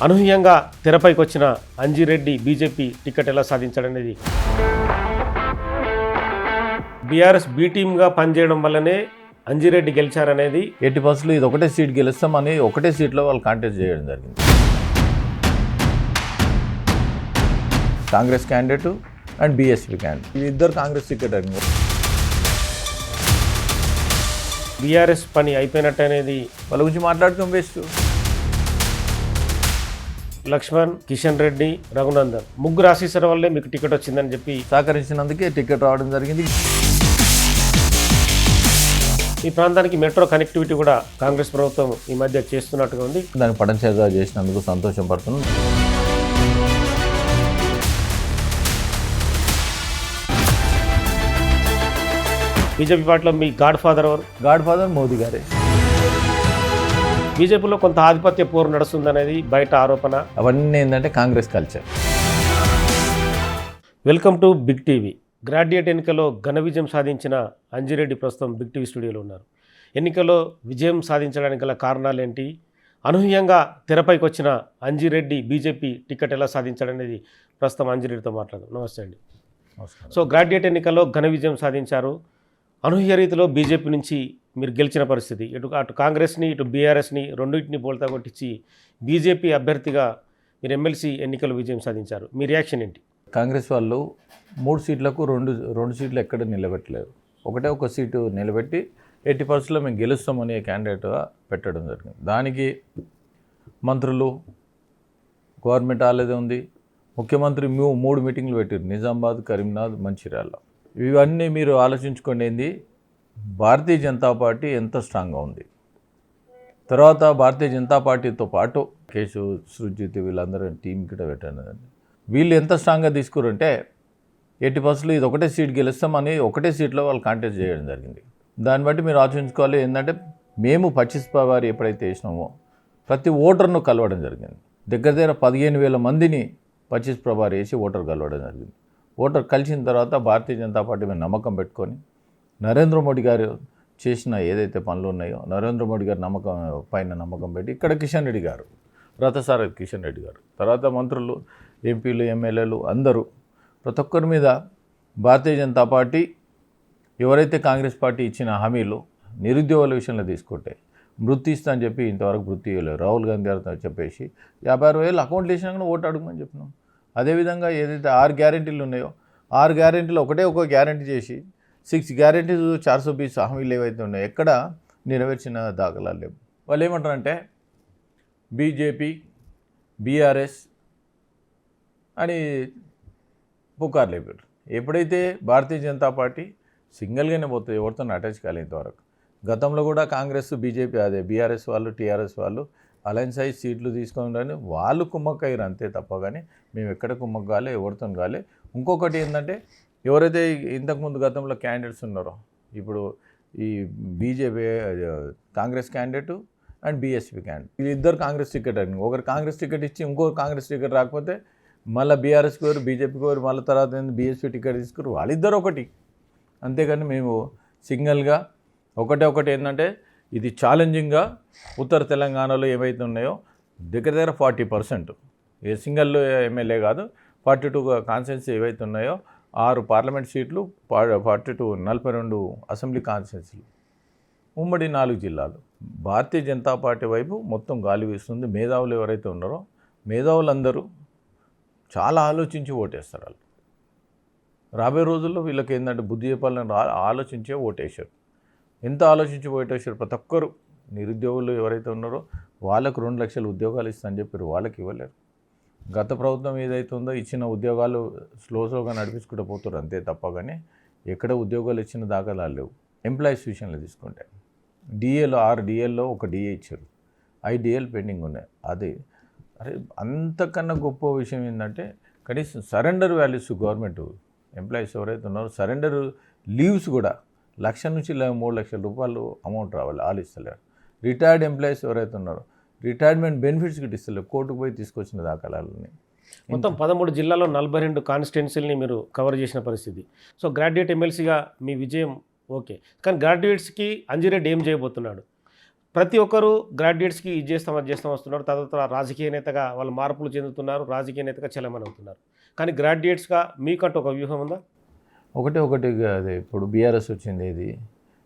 అనూహ్యంగా తెరపైకి వచ్చిన అంజిరెడ్డి బీజేపీ టికెట్ ఎలా సాధించాడనేది బీఆర్ఎస్ బీ టీమ్గా పనిచేయడం వల్లనే అంజిరెడ్డి గెలిచారనేది 80% ఇది ఒకటే సీట్ గెలుస్తామని ఒకటే సీట్లో వాళ్ళు కాంటెస్ట్ చేయడం జరిగింది. Congress candidate and BSP candidate ఇద్దరు కాంగ్రెస్ టికెట్ అడిగింది. బీఆర్ఎస్ పని అయిపోయినట్టు అనేది వాళ్ళ గురించి మాట్లాడుకోం వేస్ట్. లక్ష్మణ్, కిషన్ రెడ్డి, రఘునందన్ ముగ్గురు ఆశీస్సుల వల్లే మీకు టికెట్ వచ్చిందని చెప్పి సహకరించినందుకే టికెట్ రావడం జరిగింది. ఈ ప్రాంతానికి మెట్రో కనెక్టివిటీ కూడా కాంగ్రెస్ ప్రభుత్వం ఈ మధ్య చేస్తున్నట్టుగా ఉంది. దాన్ని పడంచేగా చేసినందుకు సంతోషం పడుతున్నాం. బీజేపీ పార్టీలో మీ గాడ్ ఫాదర్ ఎవరు? గాడ్ ఫాదర్ మోదీ గారే. బీజేపీలో కొంత ఆధిపత్య పోరు నడుస్తుందనేది బయట ఆరోపణ. అవన్నీ ఏంటంటే Congress culture. Welcome to Big TV. Graduate ఎన్నికల్లో ఘన విజయం సాధించిన అంజిరెడ్డి ప్రస్తుతం బిగ్ టీవీ స్టూడియోలో ఉన్నారు. ఎన్నికల్లో విజయం సాధించడానికి గల కారణాలేంటి, అనూహ్యంగా తెరపైకి వచ్చిన అంజిరెడ్డి బీజేపీ టికెట్ ఎలా సాధించాడనేది ప్రస్తుతం అంజిరెడ్డితో మాట్లాడదాం. నమస్తే అండి. సో గ్రాడ్యుయేట్ ఎన్నికల్లో ఘన విజయం సాధించారు. అనూహ్య రీతిలో బీజేపీ నుంచి మీరు గెలిచిన పరిస్థితి, అటు కాంగ్రెస్ని ఇటు బీఆర్ఎస్ని రెండింటిని బోల్తా కొట్టించి బీజేపీ అభ్యర్థిగా మీరు ఎమ్మెల్సీ ఎన్నికల్లో విజయం సాధించారు. మీ రియాక్షన్ ఏంటి? కాంగ్రెస్ వాళ్ళు 3 సీట్లకు రెండు సీట్లు ఎక్కడ నిలబెట్టలేరు. ఒక సీటు నిలబెట్టి 80%లో మేము గెలుస్తామని క్యాండిడేట్గా పెట్టడం జరిగింది. దానికి మంత్రులు, గవర్నమెంట్ ఆలేదే ఉంది, ముఖ్యమంత్రి 3 మీటింగ్లు పెట్టారు, నిజామాబాద్, కరీంనగర్, మంచిర్యాల. ఇవన్నీ మీరు ఆలోచించుకోండి. ఏంది భారతీయ జనతా పార్టీ ఎంత స్ట్రాంగ్గా ఉంది. తర్వాత భారతీయ జనతా పార్టీతో పాటు కేశవ్, సృజిత్ వీళ్ళందరూ టీం కిట పెట్టాను. వీళ్ళు ఎంత స్ట్రాంగ్గా తీసుకురంటే 80% ఇది ఒకటే సీట్ గెలుస్తామని ఒకటే సీట్లో వాళ్ళు కాంటెస్ట్ చేయడం జరిగింది. దాన్ని బట్టి మీరు ఆలోచించుకోవాలి. ఏంటంటే మేము 25 పవారి ఎప్పుడైతే వేసినామో ప్రతి ఓటర్ను కలవడం జరిగింది. దగ్గర 15,000 మందిని 25 పవారి వేసి ఓటర్ కలవడం జరిగింది. ఓటర్ కలిసిన తర్వాత భారతీయ జనతా పార్టీ మీద నమ్మకం పెట్టుకొని నరేంద్ర మోడీ గారు చేసిన ఏదైతే పనులు ఉన్నాయో నరేంద్ర మోడీ గారు నమ్మకం పెట్టి ఇక్కడ కిషన్ రెడ్డి గారు, రథసారథి కిషన్ రెడ్డి గారు, తర్వాత మంత్రులు, ఎంపీలు, ఎమ్మెల్యేలు అందరూ ప్రతి ఒక్కరి మీద భారతీయ జనతా పార్టీ ఎవరైతే కాంగ్రెస్ పార్టీ ఇచ్చిన హామీలు నిరుద్యోగుల విషయంలో తీసుకుంటే వృత్తి ఇస్తా అని చెప్పి ఇంతవరకు వృత్తి ఇవ్వలేదు. రాహుల్ గాంధీ గారితో చెప్పేసి 56,000 అకౌంట్లు వేసినా కానీ ఓటు అడగమని చెప్పినాం. అదేవిధంగా ఏదైతే 6 గ్యారెంటీలు ఉన్నాయో 6 గ్యారెంటీలు ఒక గ్యారెంటీ చేసి 6 గ్యారెంటీస్ 420 హామీలు ఏవైతే ఉన్నాయో ఎక్కడ నెరవేర్చిన దాఖలాలు లేవు. వాళ్ళు ఏమంటారంటే బీజేపీ, బీఆర్ఎస్ అని పుకార్లు లేపారు. ఎప్పుడైతే భారతీయ జనతా పార్టీ సింగిల్గానే పోతుంది, ఎవరితో అటాచ్ కాలేంతవరకు. గతంలో కూడా కాంగ్రెస్, బీజేపీ, బీఆర్ఎస్ వాళ్ళు, టీఆర్ఎస్ వాళ్ళు అలయన్స్ అయ్యి సీట్లు తీసుకొని వాళ్ళు కుమ్మక్కయ్యారు అంతే తప్ప కానీ మేము ఎక్కడ కుమ్మక్క కాలే, ఎవరితో కాలే. ఇంకొకటి ఏంటంటే ఎవరైతే ఇంతకుముందు గతంలో క్యాండిడేట్స్ ఉన్నారో ఇప్పుడు ఈ BJP Congress candidate and BSP candidate వీళ్ళిద్దరు కాంగ్రెస్ టికెట్ అడిగింది. ఒకరు కాంగ్రెస్ టికెట్ ఇచ్చి ఇంకొకరు కాంగ్రెస్ టికెట్ రాకపోతే మళ్ళీ బీఆర్ఎస్కి వారు, బీజేపీకి వారు, మళ్ళీ తర్వాత బీఎస్పీ టికెట్ తీసుకురు. వాళ్ళిద్దరు ఒకటి. అంతేకాని మేము సింగిల్గా ఒకటి ఏంటంటే ఇది ఛాలెంజింగ్గా ఉత్తర తెలంగాణలో ఏవైతే ఉన్నాయో దగ్గర 40% ఏ సింగిల్ ఎమ్మెల్యే కాదు 42 కాన్స్టిట్యున్సీ ఏవైతే ఉన్నాయో 6 పార్లమెంట్ సీట్లు, 42 అసెంబ్లీ కాన్స్టిట్యున్సీలు, ఉమ్మడి 4 జిల్లాలు. భారతీయ జనతా పార్టీ వైపు మొత్తం గాలి వీస్తుంది. మేధావులు ఎవరైతే ఉన్నారో మేధావులందరూ చాలా ఆలోచించి ఓటేస్తారు. వాళ్ళు రాబోయే రోజుల్లో వీళ్ళకి ఏంటంటే బుద్ధి చెప్పాలని ఆలోచించే ఓటేశారు. ఎంత ఆలోచించి ఓటేశారు. ప్రతి ఒక్కరు నిరుద్యోగులు ఎవరైతే ఉన్నారో వాళ్ళకు 2 లక్షల ఉద్యోగాలు ఇస్తామని చెప్పారు, వాళ్ళకి ఇవ్వలేరు. గత ప్రభుత్వం ఏదైతే ఉందో ఇచ్చిన ఉద్యోగాలు స్లోగా నడిపించుకుంటూ పోతారు అంతే తప్ప కానీ ఎక్కడ ఉద్యోగాలు ఇచ్చిన దాఖలాలు లేవు. ఎంప్లాయీస్ విషయంలో తీసుకుంటే డిఏలో 6 డిఏల్లో 1 డిఏ ఇచ్చారు, 5 డిఏలు పెండింగ్ ఉన్నాయి. అది అంతకన్నా గొప్ప విషయం ఏంటంటే కనీసం సరెండర్ వాల్యూస్ గవర్నమెంట్ ఎంప్లాయీస్ ఎవరైతే ఉన్నారో సరెండర్ లీవ్స్ కూడా 1,00,000 నుంచి 3 లక్షల రూపాయలు అమౌంట్ రావాలి, వాళ్ళు ఇస్తలేరు. రిటైర్డ్ ఎంప్లాయీస్ ఎవరైతే ఉన్నారో రిటైర్మెంట్ బెనిఫిట్స్ గిట్ట ఇస్తలేరు, కోర్టుకు పోయి తీసుకొచ్చిన దాఖలాలని. మొత్తం 13 జిల్లాలో 42 కాన్స్టిట్యున్సీలని మీరు కవర్ చేసిన పరిస్థితి. సో గ్రాడ్యుయేట్ ఎమ్మెల్సీగా మీ విజయం ఓకే, కానీ గ్రాడ్యుయేట్స్కి అంజిరెడ్డి ఏం చేయబోతున్నాడు? ప్రతి ఒక్కరు గ్రాడ్యుయేట్స్కి ఇది చేస్తాం అది చేస్తాం వస్తున్నారు, తర్వాత రాజకీయ నేతగా వాళ్ళు మార్పులు చెందుతున్నారు, రాజకీయ నేతగా చలమని అవుతున్నారు. కానీ గ్రాడ్యుయేట్స్గా మీకంటూ ఒక వ్యూహం ఉందా? ఒకటి అదే ఇప్పుడు బీఆర్ఎస్ వచ్చింది, ఇది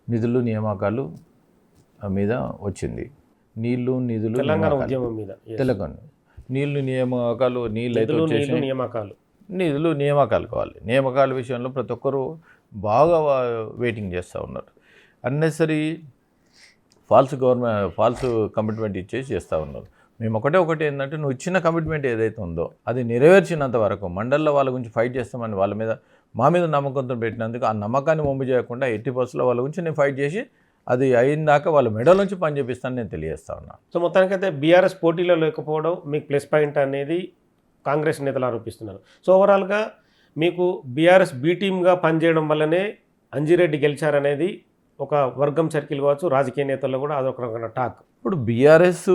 నిధులు నియామకాలు మీద వచ్చింది. నిధులు తెలంగాణ నియామకాలు. ఉద్యమం మీద తెలంగాణ నియామకాలు అయితే వచ్చేసి నియామకాలు నిధులు నియామకాలు కావాలి. నియామకాల విషయంలో ప్రతి ఒక్కరూ బాగా వెయిటింగ్ చేస్తూ ఉన్నారు. అన్నెసరీ ఫాల్స్ కమిట్మెంట్ ఇచ్చేసి చేస్తూ ఉన్నారు. మేము ఒకటి ఏంటంటే నువ్వు ఇచ్చిన కమిట్మెంట్ ఏదైతే ఉందో అది నెరవేర్చినంత వరకు మండల్లో వాళ్ళ గురించి ఫైట్ చేస్తామని వాళ్ళ మీద మా మీద నమ్మకంతో పెట్టినందుకు ఆ నమ్మకాన్ని వంపు చేయకుండా 80% వాళ్ళ గురించి నేను ఫైట్ చేసి అది అయిందాక వాళ్ళ మెడల్ నుంచి పని చేపిస్తాను నేను తెలియజేస్తా ఉన్నా. సో మొత్తానికైతే బీఆర్ఎస్ పోటీలో లేకపోవడం మీకు ప్లస్ పాయింట్ అనేది కాంగ్రెస్ నేతలు ఆరోపిస్తున్నారు. సో ఓవరాల్గా మీకు బీఆర్ఎస్ బీ టీమ్గా పనిచేయడం వల్లనే అంజిరెడ్డి గెలిచారనేది ఒక వర్గం సర్కిల్ కావచ్చు, రాజకీయ నేతల్లో కూడా అదొక రకమైన టాక్. ఇప్పుడు బీఆర్ఎస్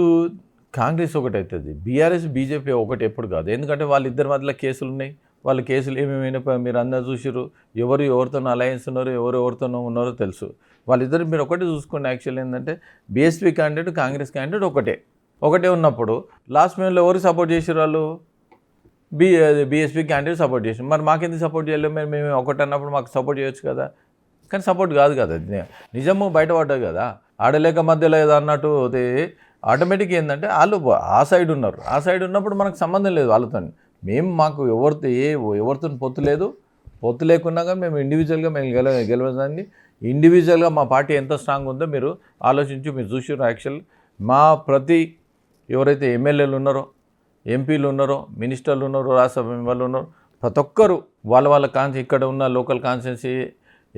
కాంగ్రెస్ ఒకటి అవుతుంది, బీఆర్ఎస్ బీజేపీ ఒకటి ఎప్పుడు కాదు. ఎందుకంటే వాళ్ళిద్దరి మధ్యలో కేసులు ఉన్నాయి. వాళ్ళ కేసులు ఏమేమైనా మీరు అందరూ చూసారు. ఎవరితోనో అలయన్స్ ఉన్నారో ఎవరితోనో ఉన్నారో తెలుసు. వాళ్ళిద్దరు మీరు ఒకటి చూసుకోండి. యాక్చువల్లీ ఏంటంటే బీఎస్పీ క్యాండిడేట్ కాంగ్రెస్ క్యాండిడేట్ ఒకటే ఉన్నప్పుడు లాస్ట్ మినిట్లో ఎవరు సపోర్ట్ చేసారు? వాళ్ళు బీఎస్పీ క్యాండిడేట్ సపోర్ట్ చేసారు. మరి మాకెందుకు సపోర్ట్ చేయలేము? మేము ఒకటి అన్నప్పుడు మాకు సపోర్ట్ చేయొచ్చు కదా. కానీ సపోర్ట్ కాదు కదా, నిజము బయటపడ్డది కదా. ఆడలేక మధ్యలో ఏదో అన్నట్టు అది ఆటోమేటిక్ ఏంటంటే వాళ్ళు ఆ సైడ్ ఉన్నారు. ఆ సైడ్ ఉన్నప్పుడు మనకు సంబంధం లేదు వాళ్ళతో. మాకు ఎవరితో పొత్తు లేదు. పొత్తు లేకున్నా కానీ మేము ఇండివిజువల్గా గెలవదండి. ఇండివిజువల్గా మా పార్టీ ఎంత స్ట్రాంగ్ ఉందో మీరు ఆలోచించి మీరు చూసారు. యాక్చువల్ మా ప్రతి ఎవరైతే ఎమ్మెల్యేలు ఉన్నారో, ఎంపీలు ఉన్నారో, మినిస్టర్లు ఉన్నారో, రాజ్యసభ మెంబర్లు ఉన్నారో, ప్రతి ఒక్కరు వాళ్ళ ఇక్కడ ఉన్న లోకల్ కాన్స్టిట్యున్సీ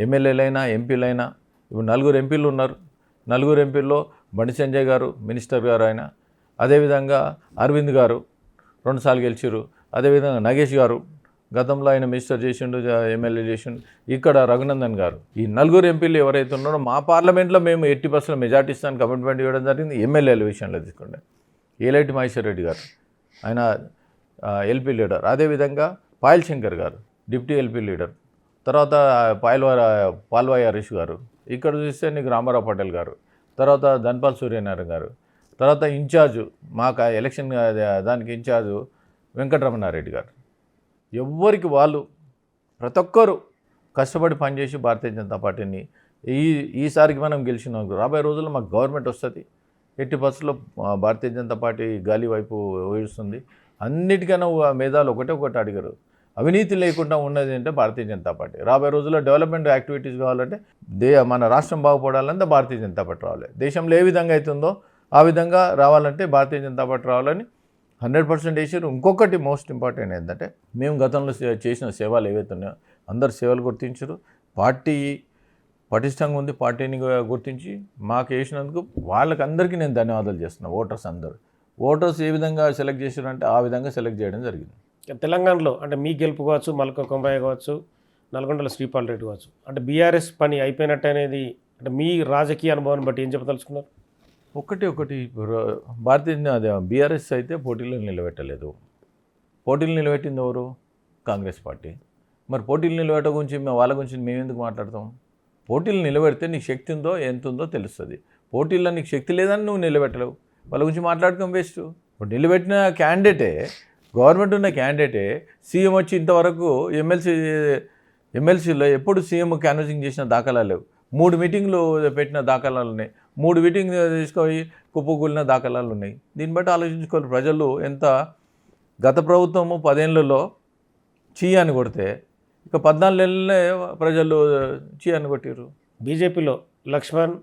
ఎమ్మెల్యేలైనా ఎంపీలైనా ఇప్పుడు 4 ఎంపీలు ఉన్నారు. 4 ఎంపీల్లో బండి సంజయ్ గారు మినిస్టర్ గారు ఆయన, అదేవిధంగా అరవింద్ గారు 2 సార్లు గెలిచారు. అదేవిధంగా నగేష్ గారు గతంలో ఆయన మినిస్టర్ చేసిండు, ఎమ్మెల్యే చేసిండు. ఇక్కడ రఘునందన్ గారు, ఈ 4 ఎంపీలు ఎవరైతే ఉన్నారో మా పార్లమెంట్లో మేము 80% మెజార్టీ ఇస్తాను కమిట్మెంట్ ఇవ్వడం జరిగింది. ఎమ్మెల్యేల విషయంలో తీసుకుంటే ఏలైటి మహేశ్వర్ రెడ్డి గారు ఆయన ఎల్పీ లీడర్, అదేవిధంగా పాయల్ శంకర్ గారు డిప్యూటీ ఎల్పీ లీడర్, తర్వాత పాల్వాయి హరీష్ గారు, ఇక్కడ చూస్తే నీకు రామారావు పటేల్ గారు, తర్వాత ధన్పాల్ సూర్యనారాయణ గారు, తర్వాత ఇన్ఛార్జు మాకు ఎలక్షన్ దానికి ఇన్ఛార్జు వెంకటరమణారెడ్డి గారు. ఎవ్వరికి వాళ్ళు ప్రతి ఒక్కరు కష్టపడి పనిచేసి భారతీయ జనతా పార్టీని ఈసారికి మనం గెలిచిన రాబోయే రోజుల్లో మాకు గవర్నమెంట్ వస్తుంది. 80% భారతీయ జనతా పార్టీ గాలి వైపు వేడుస్తుంది. అన్నిటికన్నా మేధాలు ఒకటి అడిగారు, అవినీతి లేకుండా ఉన్నది అంటే భారతీయ జనతా పార్టీ. రాబోయే రోజుల్లో డెవలప్మెంట్ యాక్టివిటీస్ కావాలంటే మన రాష్ట్రం బాగుపడాలంటే భారతీయ జనతా పార్టీ రావాలి. దేశంలో ఏ విధంగా అవుతుందో ఆ విధంగా రావాలంటే భారతీయ జనతా పార్టీ రావాలని 100% వేసారు. ఇంకొకటి మోస్ట్ ఇంపార్టెంట్ ఏంటంటే మేము గతంలో చేసిన సేవలు ఏవైతే ఉన్నాయో అందరు సేవలు గుర్తించారు. పార్టీ పటిష్టంగా ఉంది. పార్టీని గుర్తించి మాకు వేసినందుకు వాళ్ళకందరికీ నేను ధన్యవాదాలు చేస్తున్నాను. ఓటర్స్ ఏ విధంగా సెలెక్ట్ చేశారంటే ఆ విధంగా సెలెక్ట్ చేయడం జరిగింది. తెలంగాణలో అంటే మీ గెలుపు కావచ్చు, మల్క కొంబాయ కావచ్చు, నల్గొండలో శ్రీపాల్ రెడ్డి కావచ్చు, అంటే బీఆర్ఎస్ పని అయిపోయినట్టు అనేది అంటే మీ రాజకీయ అనుభవాన్ని బట్టి ఏం చెప్పదలుచుకున్నారు? ఒకటి బీఆర్ఎస్ అయితే పోటీలు నిలబెట్టలేదు. పోటీలు నిలబెట్టింది ఎవరు? కాంగ్రెస్ పార్టీ. మరి పోటీలు నిలబెట్ట గురించి వాళ్ళ గురించి మేము ఎందుకు మాట్లాడతాం? పోటీలు నిలబెడితే నీకు శక్తి ఉందో ఎంత ఉందో తెలుస్తుంది. పోటీల్లో నీకు శక్తి లేదని నువ్వు నిలబెట్టలేవు. వాళ్ళ గురించి మాట్లాడుకోం వేస్ట్. ఇప్పుడు నిలబెట్టిన క్యాండిడేటే, గవర్నమెంట్ ఉన్న క్యాండిడేటే సీఎం వచ్చి ఇంతవరకు ఎమ్మెల్సీలో ఎప్పుడు సీఎం క్యాన్వసింగ్ చేసిన దాఖలాలు లేవు. 3 మీటింగ్లు పెట్టిన దాఖలాలు ఉన్నాయి. 3 మీటింగ్ తీసుకొని కుప్పకూలిన దాఖలాలు ఉన్నాయి. దీన్ని బట్టి ఆలోచించుకోవాలి ప్రజలు. ఎంత గత ప్రభుత్వము 10 ఏళ్లలో చీ అని కొడితే ఇక 14 నెలలనే ప్రజలు చీ అని కొట్టారు. బీజేపీలో లక్ష్మణ్,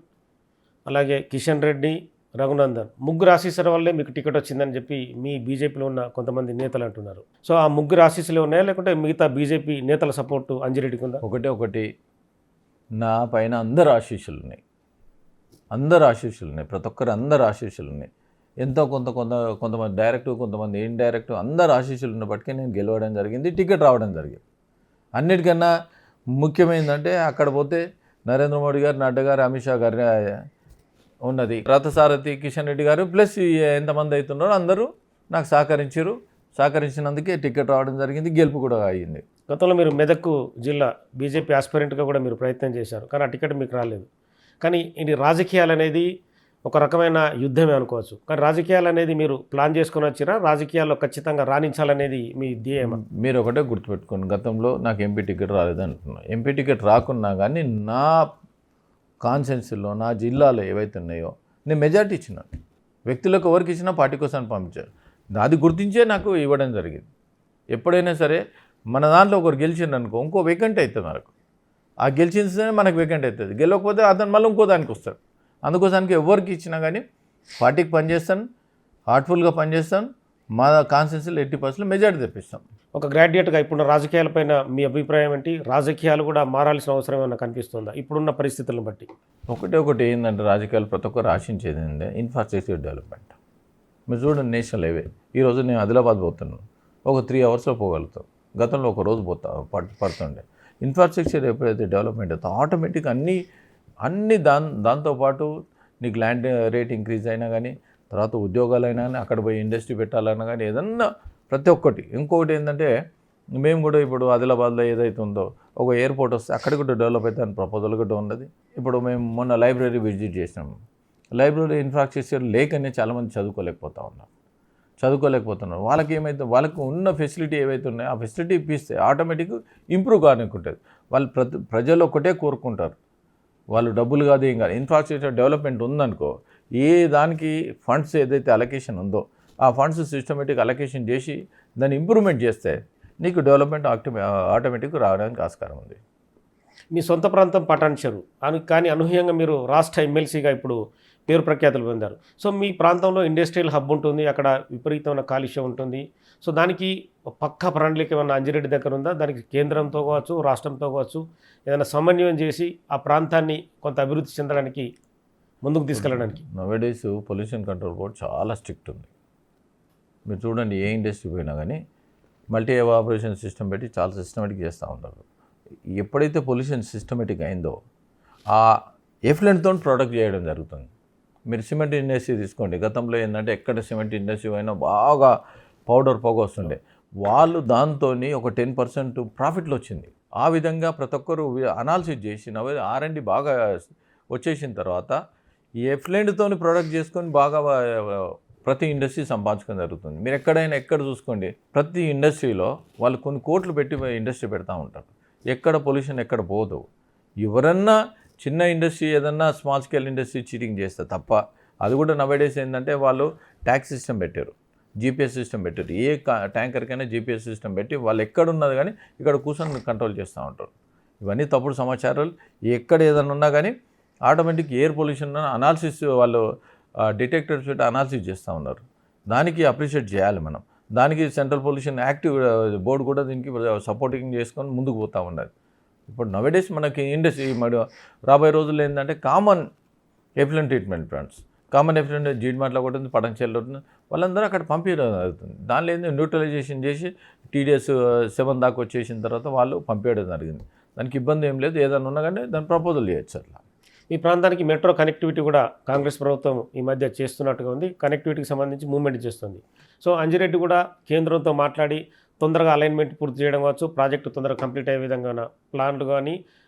అలాగే కిషన్ రెడ్డి, రఘునందన్ ముగ్గురు ఆశీస్సుల వల్లే మీకు టికెట్ వచ్చిందని చెప్పి మీ బీజేపీలో ఉన్న కొంతమంది నేతలు అంటున్నారు. సో ఆ ముగ్గురు ఆశీస్సులే ఉన్నాయా లేకుంటే మిగతా బీజేపీ నేతల సపోర్టు అంజిరెడ్డికి ఉందా? ఒకటి నా పైన అందరు ఆశీస్సులు ఉన్నాయి. ప్రతి ఒక్కరు అందరు ఆశీస్సులు ఉన్నాయి. ఎంతో కొంతమంది డైరెక్ట్, కొంతమంది ఇండైరెక్ట్, అందరు ఆశీస్సులు ఉన్నప్పటికీ నేను గెలవడం జరిగింది, టికెట్ రావడం జరిగింది. అన్నిటికన్నా ముఖ్యమైనదంటే అక్కడ పోతే నరేంద్ర మోడీ గారు, నడ్డా గారు, అమిత్ షా గారు ఉన్నది, రథసారథి కిషన్ రెడ్డి గారు ప్లస్ ఎంతమంది అవుతున్నారో అందరూ నాకు సహకరించినందుకే టికెట్ రావడం జరిగింది, గెలుపు కూడా అయ్యింది. గతంలో మీరు మెదక్ జిల్లా బీజేపీ ఆస్పిరెంట్గా కూడా మీరు ప్రయత్నం చేశారు, కానీ ఆ టికెట్ మీకు రాలేదు. కానీ ఇది రాజకీయాలు అనేది ఒక రకమైన యుద్ధమే అనుకోవచ్చు. కానీ రాజకీయాలు అనేది మీరు ప్లాన్ చేసుకొని వచ్చిరా? రాజకీయాల్లో ఖచ్చితంగా రాణించాలనేది మీ ధ్యేయమా? మీరు ఒకటే గుర్తుపెట్టుకోండి, గతంలో నాకు ఎంపీ టికెట్ రాలేదు అంటున్నాను. ఎంపీ టికెట్ రాకున్నా కానీ నా కాన్స్టిట్యున్సీలో నా జిల్లాలో ఏవైతే ఉన్నాయో నేను మెజార్టీ ఇచ్చినాను. వ్యక్తులకు ఎవరికి ఇచ్చినా పార్టీ కోసం పంపించారు. అది గుర్తించే నాకు ఇవ్వడం జరిగింది. ఎప్పుడైనా సరే మన దాంట్లో ఒకరు గెలిచిండు అనుకో, ఇంకో వేకెంట్ అవుతుంది మనకు. ఆ గెలిచిందే మనకు వేకెంట్ అవుతుంది. గెలవకపోతే అతను మళ్ళీ ఇంకో దానికి వస్తాడు. అందుకోసానికి ఎవరికి ఇచ్చినా కానీ పార్టీకి పనిచేస్తాను, హార్ట్ఫుల్గా పనిచేస్తాను. మా కాన్స్టిట్యున్సీలో 80% మెజార్టీ తెప్పిస్తాం. ఒక గ్రాడ్యుయేట్గా ఇప్పుడున్న రాజకీయాలపైన మీ అభిప్రాయం ఏంటి? రాజకీయాలు కూడా మారాల్సిన అవసరం ఏమైనా కనిపిస్తుందా ఇప్పుడున్న పరిస్థితులను బట్టి? ఒకటి ఏంటంటే రాజకీయాలు ప్రతి ఒక్కరు ఆశించేది ఏంటంటే ఇన్ఫ్రాస్ట్రక్చర్ డెవలప్మెంట్. మీరు చూడండి, నేషనల్ హైవే ఈరోజు నేను ఆదిలాబాద్ పోతున్నాను, ఒక 3 అవర్స్లో పోగలుగుతాం. గతంలో ఒక రోజు పడుతుండే. ఇన్ఫ్రాస్ట్రక్చర్ ఎప్పుడైతే డెవలప్మెంట్ అవుతుందో ఆటోమేటిక్ అన్ని దాంతోపాటు నీకు ల్యాండ్ రేట్ ఇంక్రీజ్ అయినా కానీ, తర్వాత ఉద్యోగాలైనా కానీ, అక్కడ పోయి ఇండస్ట్రీ పెట్టాలన్నా కానీ, ఏదన్నా ప్రతి ఒక్కటి. ఇంకొకటి ఏంటంటే మేము కూడా ఇప్పుడు ఆదిలాబాద్లో ఏదైతే ఉందో ఒక ఎయిర్పోర్ట్ వస్తే అక్కడ కూడా డెవలప్ అవుతాయని ప్రపోజల్ కూడా ఉన్నది. ఇప్పుడు మేము మొన్న లైబ్రరీ విజిట్ చేసినాము. లైబ్రరీ ఇన్ఫ్రాస్ట్రక్చర్ లేకనే చాలామంది చదువుకోలేకపోతున్నారు. వాళ్ళకి ఏమైతే వాళ్ళకు ఉన్న ఫెసిలిటీ ఏవైతే ఉన్నాయో ఆ ఫెసిలిటీ ఇప్పిస్తే ఆటోమేటిక్ ఇంప్రూవ్ కానుకుంటుంది. వాళ్ళు ప్రజలు ఒకటే కోరుకుంటారు, వాళ్ళు డబ్బులు కాదు ఏం కాదు, ఇన్ఫ్రాస్ట్రక్చర్ డెవలప్మెంట్ ఉందనుకో, ఏ దానికి ఫండ్స్ ఏదైతే అలొకేషన్ ఉందో ఆ ఫండ్స్ సిస్టమేటిక్ అలొకేషన్ చేసి దాన్ని ఇంప్రూవ్మెంట్ చేస్తే నీకు డెవలప్మెంట్ ఆటోమేటిక్ రావడానికి ఆస్కారం ఉంది. మీ సొంత ప్రాంతం పటాన్ చెరు కానీ అనూహ్యంగా మీరు రాష్ట్ర ఎమ్మెల్సీగా ఇప్పుడు పేరు ప్రఖ్యాతులు పొందారు. సో మీ ప్రాంతంలో ఇండస్ట్రియల్ హబ్ ఉంటుంది, అక్కడ విపరీతమైన కాలుష్యం ఉంటుంది. సో దానికి పక్కా ప్రణాళిక ఏమన్నా అంజిరెడ్డి దగ్గర ఉందా? దానికి కేంద్రంతో కావచ్చు, రాష్ట్రంతో కావచ్చు, ఏదైనా సమన్వయం చేసి ఆ ప్రాంతాన్ని కొంత అభివృద్ధి చెందడానికి ముందుకు తీసుకెళ్ళడానికి? నవేడేస్ పొల్యూషన్ కంట్రోల్ బోర్డ్ చాలా స్ట్రిక్ట్ ఉంది. మీరు చూడండి, ఏ ఇండస్ట్రీ పోయినా కానీ మల్టీ ఎవాపరేషన్ సిస్టమ్ పెట్టి చాలా సిస్టమేటిక్ చేస్తూ ఉంటారు. ఎప్పుడైతే పొల్యూషన్ సిస్టమేటిక్ అయిందో ఆ ఎఫ్లెంట్తో ప్రొడక్ట్ చేయడం జరుగుతుంది. మీరు సిమెంట్ ఇండస్ట్రీ తీసుకోండి, గతంలో ఏంటంటే ఎక్కడ సిమెంట్ ఇండస్ట్రీ అయినా బాగా పౌడర్ పొగ వస్తుండే, వాళ్ళు దాంతో ఒక 10% ప్రాఫిట్లు వచ్చింది. ఆ విధంగా ప్రతి ఒక్కరు అనాలిసిస్ చేసి R&D బాగా వచ్చేసిన తర్వాత ఈ ఎఫ్లెంట్తో ప్రొడక్ట్ చేసుకొని బాగా ప్రతి ఇండస్ట్రీ సంపాదించుకొని జరుగుతుంది. మీరు ఎక్కడ చూసుకోండి, ప్రతి ఇండస్ట్రీలో వాళ్ళు కొన్ని కోట్లు పెట్టి ఇండస్ట్రీ పెడతా ఉంటారు. ఎక్కడ పొల్యూషన్ ఎక్కడ పోదు. ఎవరన్నా చిన్న ఇండస్ట్రీ ఏదన్నా స్మాల్ స్కేల్ ఇండస్ట్రీ చీటింగ్ చేస్తే తప్ప, అది కూడా నవేడేస్ ఏంటంటే వాళ్ళు ట్యాక్స్ సిస్టమ్ పెట్టారు, GPS సిస్టమ్ పెట్టారు. ఏ ట్యాంకర్కైనా GPS సిస్టమ్ పెట్టి వాళ్ళు ఎక్కడున్నది కానీ ఇక్కడ కూర్చొని కంట్రోల్ చేస్తూ ఉంటారు. ఇవన్నీ తప్పుడు సమాచారాలు. ఎక్కడ ఏదైనా ఉన్నా కానీ ఆటోమేటిక్ ఎయిర్ పొల్యూషన్ అనాలిసిస్ వాళ్ళు డిటెక్టర్స్ పెట్టి అనాలిసిస్ చేస్తూ ఉన్నారు. దానికి అప్రిషియేట్ చేయాలి మనం. దానికి సెంట్రల్ పొల్యూషన్ యాక్టివ్ బోర్డు కూడా దీనికి సపోర్టింగ్ చేసుకొని ముందుకు పోతూ ఉన్నారు. ఇప్పుడు నవేడేస్ మనకి ఇండస్ట్రీ రాబోయే రోజుల్లో ఏంటంటే common effluent treatment plants, common effluent జీడిమాట్లో కూడా ఉంది, పటంచెల్లో ఉంటుంది, వాళ్ళందరూ అక్కడ పంపించడం జరుగుతుంది. దానిలో ఏంటంటే న్యూట్రలైజేషన్ చేసి TDS 7 దాకా వచ్చేసిన తర్వాత వాళ్ళు పంపించడం జరిగింది. దానికి ఇబ్బంది ఏం లేదు. ఏదైనా ఉన్నా కానీ దాని ప్రపోజల్ చేయొచ్చు. అట్లా ఈ ప్రాంతానికి మెట్రో కనెక్టివిటీ కూడా కాంగ్రెస్ ప్రభుత్వం ఈ మధ్య చేస్తున్నట్టుగా ఉంది. కనెక్టివిటీకి సంబంధించి మూవ్మెంట్ చేస్తుంది. సో అంజిరెడ్డి కూడా కేంద్రంతో మాట్లాడి తొందరగా అలైన్మెంట్ పూర్తి చేయడం కావచ్చు, ప్రాజెక్టు తొందరగా కంప్లీట్ అయ్యే విధంగా ప్లాన్లు కానీ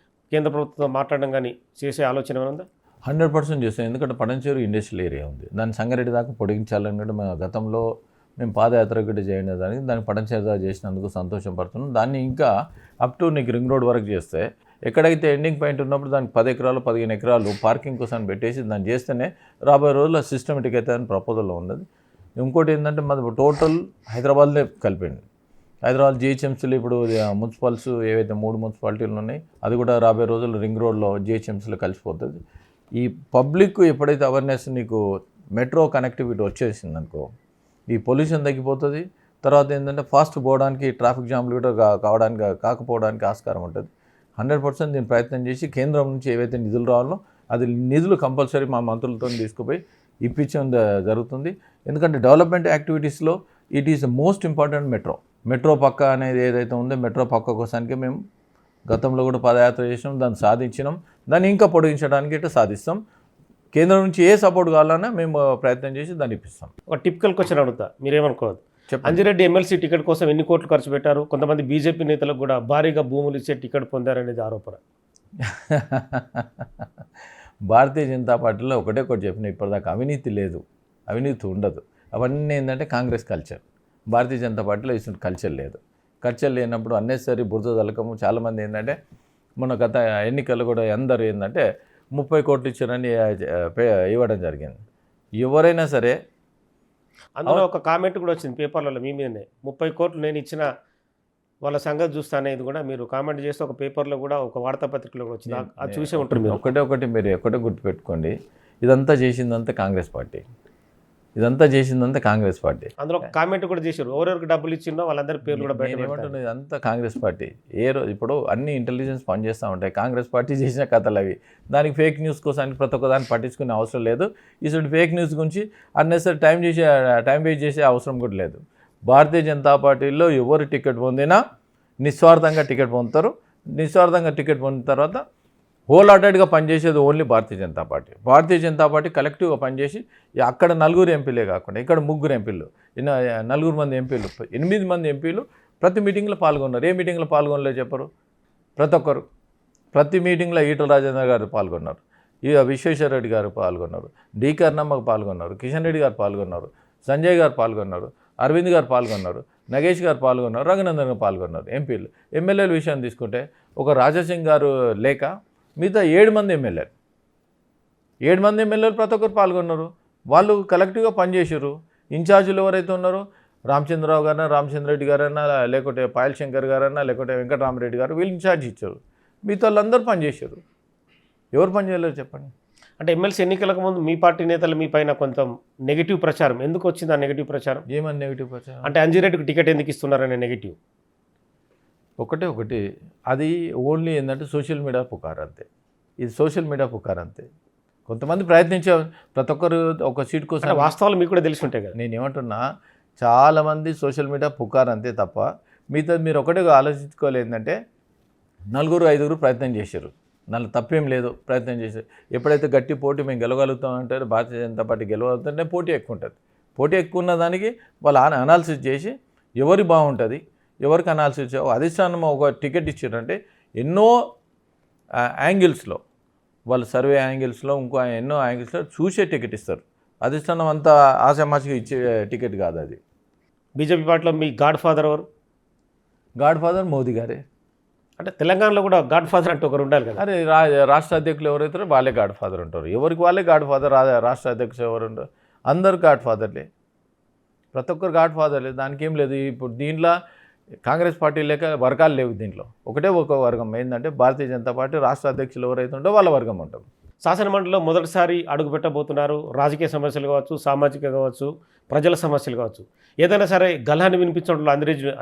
కేంద్ర ప్రభుత్వంతో మాట్లాడడం కానీ చేసే ఆలోచన ఉందా? 100% చేస్తాం. ఎందుకంటే పటంచెరు ఇండస్ట్రియల్ ఏరియా ఉంది, దాన్ని సంగారెడ్డి దాకా పొడిగించాలని కూడా మేము గతంలో పాదయాత్ర కూడా చేయడం దానికి దాన్ని పటంచెరు దాకా చేసినందుకు సంతోషపడుతున్నాం. దాన్ని ఇంకా అప్ టు నీకు రింగ్ రోడ్ వరకు చేస్తే ఎక్కడైతే ఎండింగ్ పాయింట్ ఉన్నప్పుడు దానికి 10 ఎకరాలు 15 ఎకరాలు పార్కింగ్ కోసం పెట్టేసి దాన్ని చేస్తేనే రాబోయే రోజుల్లో సిస్టమేటిక్ అయితే అని ప్రపోజల్లో ఉన్నది. ఇంకోటి ఏంటంటే మాది టోటల్ హైదరాబాద్లో కలిపింది. హైదరాబాద్ GHMCలో ఇప్పుడు మున్సిపల్స్ ఏవైతే 3 మున్సిపాలిటీలు ఉన్నాయి, అది కూడా రాబోయే రోజుల్లో రింగ్ రోడ్లో GHMCలో కలిసిపోతుంది. ఈ పబ్లిక్ ఎప్పుడైతే అవేర్నెస్ నీకు మెట్రో కనెక్టివిటీ వచ్చేసింది అనుకో, ఈ పొల్యూషన్ తగ్గిపోతుంది. తర్వాత ఏంటంటే ఫాస్ట్ పోవడానికి ట్రాఫిక్ జామ్లు కూడా కాకపోవడానికి ఆస్కారం ఉంటుంది. 100% దీన్ని ప్రయత్నం చేసి కేంద్రం నుంచి ఏవైతే నిధులు రావాలో అది నిధులు కంపల్సరీ మా మంత్రులతో తీసుకుపోయి ఇప్పించడం జరుగుతుంది. ఎందుకంటే డెవలప్మెంట్ యాక్టివిటీస్లో it is the most important metro పక్క అనేది ఏదైతే ఉందో మెట్రో పక్క కోసానికి మేము గతంలో కూడా పాదయాత్ర చేసినాం, దాన్ని సాధించినాం, దాన్ని ఇంకా పొడిగించడానికి ఇట్లా సాధిస్తాం. కేంద్రం నుంచి ఏ సపోర్ట్ కావాలన్నా మేము ప్రయత్నం చేసి దాన్ని ఇప్పిస్తాం. ఒక టిపికల్ క్వశ్చన్ అడుగుతా, మీరేమనుకోవద్దు. అంజిరెడ్డి ఎమ్మెల్సీ టికెట్ కోసం ఎన్ని కోట్లు ఖర్చు పెట్టారు? కొంతమంది బీజేపీ నేతలకు కూడా భారీగా భూములు ఇచ్చే టికెట్ పొందారనేది ఆరోపణ. భారతీయ జనతా పార్టీలో ఒకటే ఒకటి చెప్పిన ఇప్పటిదాకా అవినీతి లేదు, అవినీతి ఉండదు. అవన్నీ ఏంటంటే కాంగ్రెస్ కల్చర్. భారతీయ జనతా పార్టీలో ఇటువంటి కల్చర్ లేదు. కల్చర్ లేనప్పుడు అన్నెసరీ బురద తలకము. చాలామంది ఏంటంటే మొన్న గత ఎన్నికలు కూడా అందరూ ఏంటంటే 30 కోట్లు ఇచ్చారని ఇవ్వడం జరిగింది. ఎవరైనా సరే అందులో ఒక కామెంట్ కూడా వచ్చింది పేపర్లలో మీ మీదనే, 30 కోట్లు నేను ఇచ్చిన వాళ్ళ సంగతి చూస్తానేది కూడా మీరు కామెంట్ చేస్తే ఒక పేపర్లో కూడా ఒక వార్తాపత్రికలో కూడా వచ్చింది. అది చూసే ఉంటారు మీరు. ఒకటి మీరు ఒకటే గుర్తుపెట్టుకోండి, ఇదంతా చేసిందంతా కాంగ్రెస్ పార్టీ. ఇదంతా చేసిందంతా కాంగ్రెస్ పార్టీ. అందులో ఒక కామెంట్ కూడా చేశారు, ఎవరెవరికి డబ్బులు ఇచ్చిందో వాళ్ళందరి పేర్లు కూడా బయట ఏమంటున్నది ఇదంతా కాంగ్రెస్ పార్టీ. ఇప్పుడు అన్ని ఇంటెలిజెన్స్ పనిచేస్తూ ఉంటాయి. కాంగ్రెస్ పార్టీ చేసిన కథలు అవి. దానికి ఫేక్ న్యూస్ కోసానికి ప్రతి ఒక్క దాన్ని పట్టించుకునే అవసరం లేదు. ఇటువంటి ఫేక్ న్యూస్ గురించి అన్నెసరీ టైం వేస్ట్ చేసే అవసరం కూడా లేదు. భారతీయ జనతా పార్టీలో ఎవరు టికెట్ పొందినా నిస్వార్థంగా టికెట్ పొందుతారు. నిస్వార్థంగా టికెట్ పొందిన తర్వాత హోల్ హార్టెడ్గా పనిచేసేది only Bharatiya Janata party. Bharatiya Janata party కలెక్టివ్గా పనిచేసి అక్కడ 4 ఎంపీలే కాకుండా ఇక్కడ 3 ఎంపీలు, 4 మంది ఎంపీలు, 8 మంది ఎంపీలు ప్రతి మీటింగ్లో పాల్గొన్నారు. ఏ మీటింగ్లో పాల్గొనలేదు చెప్పరు? ప్రతి ఒక్కరు ప్రతి మీటింగ్లో ఈటల రాజేందర్ గారు పాల్గొన్నారు, విశ్వేశ్వరరెడ్డి గారు పాల్గొన్నారు, డి కర్ణమ్మకు పాల్గొన్నారు, కిషన్ రెడ్డి గారు పాల్గొన్నారు, సంజయ్ గారు పాల్గొన్నారు, అరవింద్ గారు పాల్గొన్నారు, నగేష్ గారు పాల్గొన్నారు, రఘునందన్ గారు పాల్గొన్నారు. ఎంపీలు. ఎమ్మెల్యేల విషయాన్ని తీసుకుంటే ఒక రాజాసింగ్ గారు లేక మిగతా 7 మంది ఎమ్మెల్యేలు, 7 మంది ఎమ్మెల్యేలు ప్రతి ఒక్కరు పాల్గొన్నారు. వాళ్ళు కలెక్టివ్గా పనిచేసారు. ఇన్ఛార్జీలు ఎవరైతే ఉన్నారో రామచంద్రరావు గారైనా, రామచంద్రరెడ్డి గారైనా, లేకుంటే పాయల్ శంకర్ గారైనా, లేకుంటే వెంకటరామరెడ్డి గారు, వీళ్ళు ఇన్ఛార్జ్ ఇచ్చారు. మిగతా వాళ్ళందరూ పనిచేశారు. ఎవరు పని చేయలేరు చెప్పండి? అంటే ఎమ్మెల్సీ ఎన్నికలకు ముందు మీ పార్టీ నేతలు మీ పైన కొంత నెగిటివ్ ప్రచారం ఎందుకు వచ్చింది? ఆ నెగిటివ్ ప్రచారం ఏమని నెగిటివ్ ప్రచారం అంటే అంజిరెడ్డికి టికెట్ ఎందుకు ఇస్తున్నారనే నెగిటివ్. ఒకటి అది ఓన్లీ ఏంటంటే సోషల్ మీడియా పుకారు అంతే. ఇది సోషల్ మీడియా పుకారు అంతే. కొంతమంది ప్రయత్నించే ప్రతి ఒక్కరు ఒక సీట్ కోసం వాస్తవాలు మీకు కూడా తెలిసి ఉంటాయి కదా. నేను ఏమంటున్నా, చాలామంది సోషల్ మీడియా పుకారు అంతే తప్ప మిగతా మీరు ఒకటే ఆలోచించుకోవాలి. ఏంటంటే 4-5 ప్రయత్నం చేశారు, దానిలో తప్పేం లేదు. ప్రయత్నం చేశారు. ఎప్పుడైతే గట్టి పోటీ మేము గెలవగలుగుతాం అంటారు, భారతీయ జనతా పార్టీ గెలవగలుగుతుంటే పోటీ ఎక్కువ ఉంటుంది. పోటీ ఎక్కువ ఉన్న దానికి వాళ్ళు అనాలిసిస్ చేసి ఎవరి బాగుంటుంది, ఎవరికి అనాలిసిస్ అధిష్టానం ఒక టికెట్ ఇచ్చారంటే ఎన్నో యాంగిల్స్లో, వాళ్ళు సర్వే యాంగిల్స్లో ఇంకో ఎన్నో యాంగిల్స్లో చూసే టికెట్ ఇస్తారు. అధిష్టానం అంతా ఆశామాషిగా ఇచ్చే టికెట్ కాదు అది. బీజేపీ పార్టీలో మీ గాడ్ ఫాదర్ ఎవరు? గాడ్ ఫాదర్ మోదీ గారే. అంటే తెలంగాణలో కూడా గాడ్ ఫాదర్ అంటే ఒకరు ఉండాలి కదా. అరే రాష్ట్ర అధ్యక్షులు ఎవరైతారో వాళ్ళే గాడ్ ఫాదర్ ఉంటారు. ఎవరికి వాళ్ళే గాడ్ ఫాదర్. రాష్ట్ర అధ్యక్షులు ఎవరు ఉంటారు? అందరు గాడ్ ఫాదర్లే. ప్రతి ఒక్కరు గాడ్ ఫాదర్లే. దానికి ఏం లేదు. ఇప్పుడు దీంట్లో కాంగ్రెస్ పార్టీ లేక వర్గాలు లేవు. దీంట్లో ఒకటే ఒక వర్గం ఏంటంటే భారతీయ జనతా పార్టీ రాష్ట్ర అధ్యక్షులు ఎవరైతే ఉంటో వాళ్ళ వర్గం ఉంటుంది. శాసనమండలిలో మొదటిసారి అడుగు పెట్టబోతున్నారు. రాజకీయ సమస్యలు కావచ్చు, సామాజిక కావచ్చు, ప్రజల సమస్యలు కావచ్చు, ఏదైనా సరే గలాన్ని వినిపించడంలో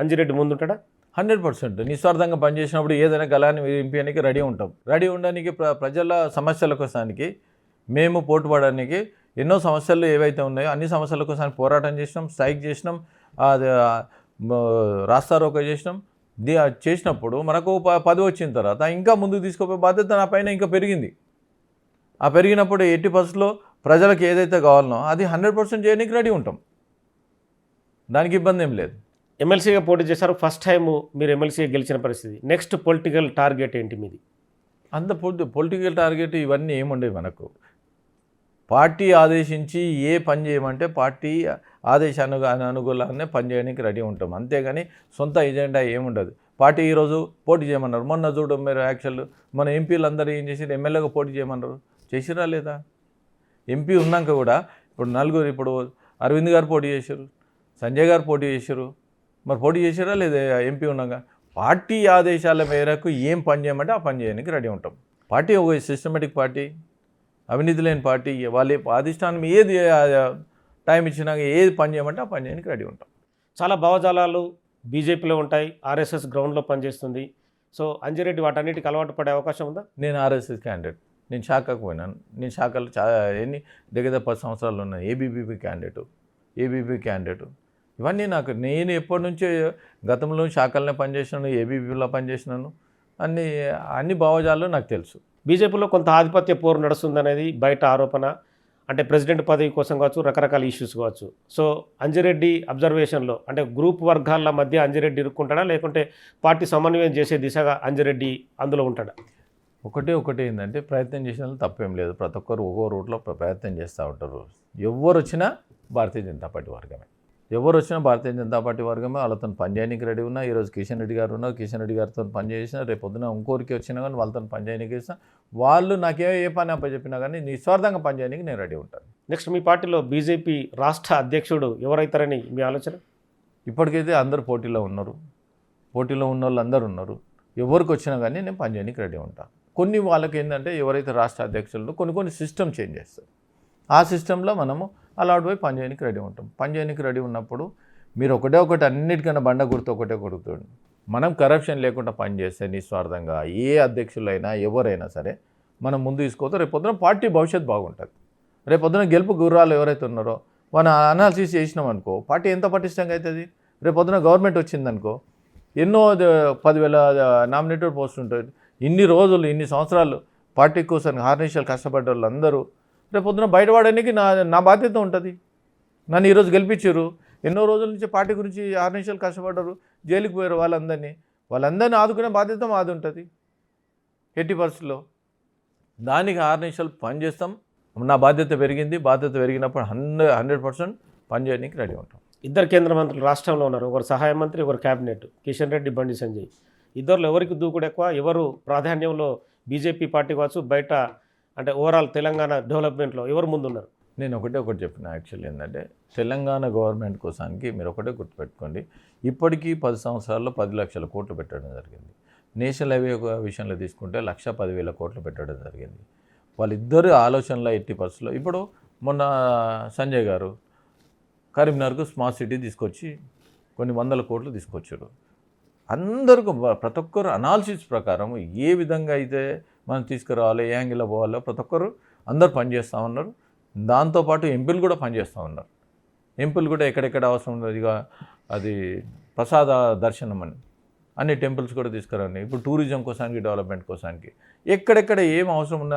అంజిరెడ్డి ముందుంటాడా? 100% నిస్వార్థంగా పనిచేసినప్పుడు ఏదైనా గలాన్ని వినిపించడానికి రెడీ ఉంటాం. రెడీ ఉండడానికి ప్రజల సమస్యల కోసానికి మేము పోటుపడడానికి ఎన్నో సమస్యలు ఏవైతే ఉన్నాయో అన్ని సమస్యల కోసానికి పోరాటం చేసినాం, స్ట్రైక్ చేసినాం, రాస్తారోకో చేసినాం. చేసినప్పుడు మనకు 10 వచ్చిన తర్వాత ఇంకా ముందుకు తీసుకుపోయే బాధ్యత నా పైన ఇంకా పెరిగింది. ఆ పెరిగినప్పుడు 80% ప్రజలకు ఏదైతే కావాలనో అది 100% చేయడానికి రెడీ ఉంటాం. దానికి ఇబ్బంది ఏం లేదు. ఎమ్మెల్సీగా పోటీ చేశారు, ఫస్ట్ టైం మీరు ఎమ్మెల్సీగా గెలిచిన పరిస్థితి. నెక్స్ట్ పొలిటికల్ టార్గెట్ ఏంటి మీది? అంత పొలిటికల్ టార్గెట్ ఇవన్నీ ఏముండేవి మనకు. పార్టీ ఆదేశించి ఏ పని చేయమంటే పార్టీ అనుకూలంగానే పని చేయడానికి రెడీ ఉంటాం. అంతేగాని సొంత ఎజెండా ఏముండదు. పార్టీ ఈరోజు పోటీ చేయమన్నారు. మొన్న చూడు మీరు యాక్చువల్ మన ఎంపీలు అందరూ ఏం చేశారు? ఎమ్మెల్యేగా పోటీ చేయమన్నారు. చేసిరా లేదా? ఎంపీ ఉన్నాక కూడా ఇప్పుడు అరవింద్ గారు పోటీ చేశారు, సంజయ్ గారు పోటీ చేశారు. మరి పోటీ చేశారా లేదా? ఎంపీ ఉన్నాక పార్టీ ఆదేశాల మేరకు ఏం పని చేయమంటే ఆ పని చేయడానికి రెడీ ఉంటాం. పార్టీ ఒక సిస్టమేటిక్ పార్టీ, అవినీతి లేని పార్టీ. వాళ్ళ అధిష్టానం ఏది టైం ఇచ్చినాక ఏది పని చేయమంటే ఆ పని చేయడానికి రెడీ ఉంటాం. చాలా భావజాలాలు బీజేపీలో ఉంటాయి, ఆర్ఎస్ఎస్ గ్రౌండ్లో పనిచేస్తుంది. సో అంజిరెడ్డి వాటన్నిటికి అలవాటు పడే అవకాశం ఉందా? నేను ఆర్ఎస్ఎస్ క్యాండిడేట్. నేను శాఖకు పోయినాను. నేను శాఖలు దగ్గర 10 సంవత్సరాలు ఉన్నాను. ఏబీపీ క్యాండిడేటు ఇవన్నీ నేను ఎప్పటి నుంచో గతంలో శాఖలనే పనిచేసినాను, ఏబీపీలో పనిచేసినాను. అన్ని భావజాలు నాకు తెలుసు. బీజేపీలో కొంత ఆధిపత్య పోరు నడుస్తుందనేది బయట ఆరోపణ. అంటే ప్రెసిడెంట్ పదవి కోసం కావచ్చు, రకరకాల ఇష్యూస్ కావచ్చు. సో అంజిరెడ్డి అబ్జర్వేషన్లో అంటే గ్రూప్ వర్గాల మధ్య అంజిరెడ్డి ఇరుక్కుంటాడా, లేకుంటే పార్టీ సమన్వయం చేసే దిశగా అంజిరెడ్డి అందులో ఉంటాడా? ఒకటి ఏంటంటే ప్రయత్నం చేసిన వాళ్ళు తప్పేం లేదు. ప్రతి ఒక్కరు ఒక్కో రూట్లో ప్రయత్నం చేస్తూ ఉంటారు. ఎవరు వచ్చినా భారతీయ జనతా పార్టీ వర్గమే. ఎవరు వచ్చినా భారతీయ జనతా పార్టీ వర్గమే. వాళ్ళతో పనిచేయడానికి రెడీ ఉన్నా. ఈరోజు కిషన్ రెడ్డి గారు ఉన్నారు. కిషన్ రెడ్డి గారితో పనిచేసినా, రేపు పొద్దున ఇంకోరికి వచ్చినా కానీ వాళ్ళతో పనిచేయడానికి ఇస్తాం. వాళ్ళు ఏ పని అప్పచెప్పినా కానీ నిస్వార్థంగా పనిచేయడానికి నేను రెడీ ఉంటాను. నెక్స్ట్ మీ పార్టీలో బీజేపీ రాష్ట్ర అధ్యక్షుడు ఎవరైతారని మీ ఆలోచన? ఇప్పటికైతే అందరూ పోటీలో ఉన్నారు. పోటీలో ఉన్న వాళ్ళు అందరూ ఉన్నారు. ఎవరికి వచ్చినా కానీ నేను పనిచేయడానికి రెడీ ఉంటాను. కొన్ని వాళ్ళకి ఏంటంటే ఎవరైతే రాష్ట్ర అధ్యక్షులు కొన్ని సిస్టమ్ చేంజ్ చేస్తారు. ఆ సిస్టంలో మనము అలవాటు పోయి పనిచేయడానికి రెడీ ఉంటాం. పనిచేయడానికి రెడీ ఉన్నప్పుడు మీరు ఒకటి అన్నిటికన్నా బండ గుర్తు ఒకటే కొడుతుంది. మనం కరప్షన్ లేకుండా పనిచేస్తే నిస్వార్థంగా ఏ అధ్యక్షులైనా ఎవరైనా సరే మనం ముందు తీసుకోవద్దు. రేపొద్దున పార్టీ భవిష్యత్తు బాగుంటుంది. రేపొద్దున గెలుపు గుర్రాలు ఎవరైతే ఉన్నారో మనం అనాలిసిస్ చేసినాం అనుకో పార్టీ ఎంత పటిష్టంగా అవుతుంది. రేపొద్దున గవర్నమెంట్ వచ్చిందనుకో ఎన్నో 10,000 నామినేటెడ్ పోస్టులు ఉంటుంది. ఇన్ని రోజులు ఇన్ని సంవత్సరాలు పార్టీ కోసం హార్నిషాలు కష్టపడ్డ వాళ్ళందరూ రేపొద్దున బయటపడడానికి నా బాధ్యత ఉంటుంది. నన్ను ఈరోజు గెలిపించారు. ఎన్నో రోజుల నుంచి పార్టీ గురించి హార్నిషాలు కష్టపడ్డారు, జైలుకి పోయారు. వాళ్ళందరినీ ఆదుకునే బాధ్యత మాది ఉంటుంది 80%. దానికి హార్నిషాలు పనిచేస్తాం. నా బాధ్యత పెరిగింది. బాధ్యత పెరిగినప్పుడు 100% పనిచేయడానికి రెడీ ఉంటాం. ఇద్దరు కేంద్ర మంత్రులు రాష్ట్రంలో ఉన్నారు. ఒకరు సహాయ మంత్రి, ఒకరు క్యాబినెట్. కిషన్ రెడ్డి, బండి సంజయ్. ఇద్దరులో ఎవరికి దూకుడు ఎక్కువ? ఎవరు ప్రాధాన్యంలో బీజేపీ పార్టీ కావచ్చు, బయట అంటే ఓవరాల్ తెలంగాణ డెవలప్మెంట్లో ఎవరు ముందున్నారు? నేను ఒకటి చెప్పిన యాక్చువల్లీ ఏంటంటే తెలంగాణ గవర్నమెంట్ కోసానికి మీరు ఒకటే గుర్తుపెట్టుకోండి. ఇప్పటికీ 10 సంవత్సరాల్లో 10 లక్షల కోట్లు పెట్టడం జరిగింది. నేషనల్ హైవే విషయంలో తీసుకుంటే 1,10,000 కోట్లు పెట్టడం జరిగింది. వాళ్ళిద్దరు ఆలోచనలో 80%. ఇప్పుడు మొన్న సంజయ్ గారు కరీంనగర్కు స్మార్ట్ సిటీ తీసుకొచ్చి కొన్ని 100 కోట్లు తీసుకొచ్చారు. అందరికీ ప్రతి ఒక్కరు అనాలిసిస్ ప్రకారం ఏ విధంగా అయితే మనం తీసుకురావాలి, ఏ యాంగిల్లో పోవాలో ప్రతి ఒక్కరు అందరూ పనిచేస్తూ ఉన్నారు. దాంతోపాటు ఎంపీలు కూడా పనిచేస్తూ ఉన్నారు. ఎంపీలు కూడా ఎక్కడెక్కడ అవసరం ఉన్నదిగా అది ప్రసాద దర్శనం అని అన్ని టెంపుల్స్ కూడా తీసుకురండి. ఇప్పుడు టూరిజం కోసానికి, డెవలప్మెంట్ కోసానికి ఎక్కడెక్కడ ఏం అవసరం ఉందో